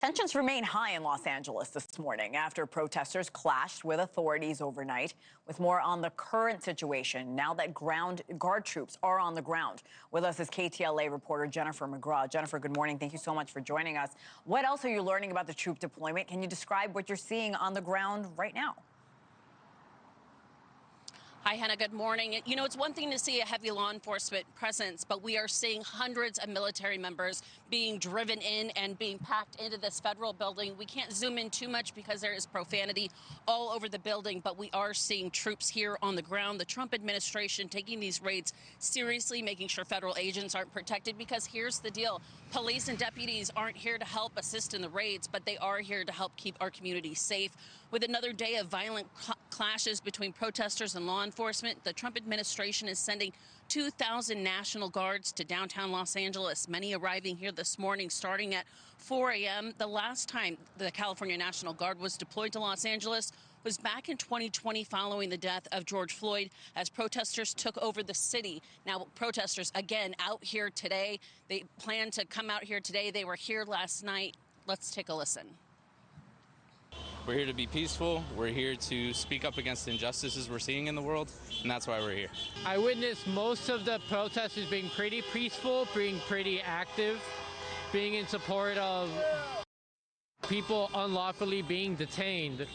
Tensions remain high in Los Angeles this morning after protesters clashed with authorities overnight. With more on the current situation now that guard troops are on the ground. With us is KTLA reporter Jennifer McGraw. Jennifer, good morning. Thank you so much for joining us. What else are you learning about the troop deployment? Can you describe what you're seeing on the ground right now? Hi, Hena. Good morning. You know, it's one thing to see a heavy law enforcement presence, but we are seeing hundreds of military members being driven in and being packed into this federal building. We can't zoom in too much because there is profanity all over the building, but we are seeing troops here on the ground. The Trump administration taking these raids seriously, making sure federal agents aren't protected, because here's the deal. Police and deputies aren't here to help assist in the raids, but they are here to help keep our community safe. With another day of violent clashes between protesters and law enforcement, the Trump administration is sending 2,000 National Guards to downtown Los Angeles, many arriving here this morning starting at 4 a.m. The last time the California National Guard was deployed to Los Angeles was back in 2020 following the death of George Floyd, as protesters took over the city. Now, protesters, again, out here today. They plan to come out here today. They were here last night. Let's take a listen. We're here to be peaceful. We're here to speak up against the injustices we're seeing in the world, and that's why we're here. I witnessed most of the protesters being pretty peaceful, being pretty active, being in support of people unlawfully being detained.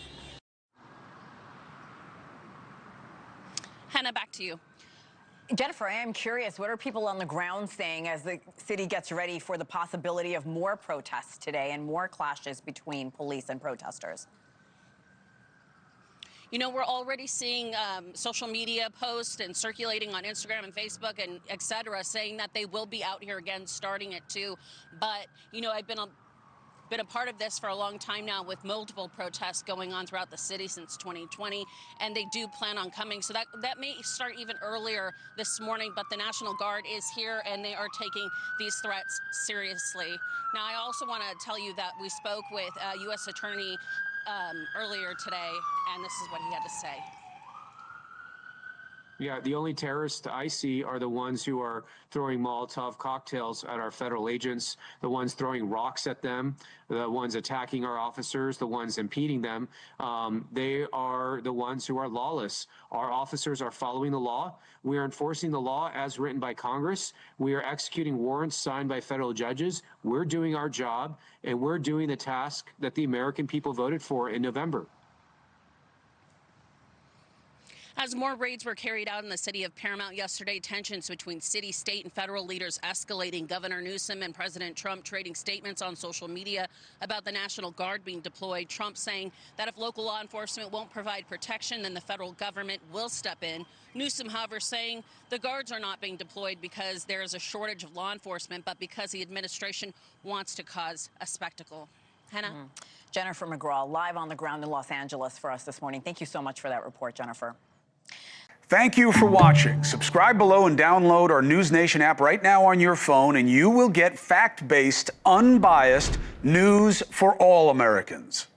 Hena, back to you. Jennifer, I am curious, what are people on the ground saying as the city gets ready for the possibility of more protests today and more clashes between police and protesters? You know, we're already seeing social media posts and circulating on Instagram and Facebook and et cetera, saying that they will be out here again starting at 2. But, you know, I've been a part of this for a long time now, with multiple protests going on throughout the city since 2020, and they do plan on coming. So that may start even earlier this morning, but the National Guard is here and they are taking these threats seriously. Now, I also want to tell you that we spoke with U.S. Attorney earlier today, and this is what he had to say. Yeah, the only terrorists I see are the ones who are throwing Molotov cocktails at our federal agents, the ones throwing rocks at them, the ones attacking our officers, the ones impeding them. They are the ones who are lawless. Our officers are following the law. We are enforcing the law as written by Congress. We are executing warrants signed by federal judges. We're doing our job, and we're doing the task that the American people voted for in November. As more raids were carried out in the city of Paramount yesterday, tensions between city, state, and federal leaders escalating. Governor Newsom and President Trump trading statements on social media about the National Guard being deployed. Trump saying that if local law enforcement won't provide protection, then the federal government will step in. Newsom, however, saying the guards are not being deployed because there is a shortage of law enforcement, but because the administration wants to cause a spectacle. Hena? Jennifer McGraw, live on the ground in Los Angeles for us this morning. Thank you so much for that report, Jennifer. Thank you for watching. Subscribe below and download our NewsNation app right now on your phone, and you will get fact-based, unbiased news for all Americans.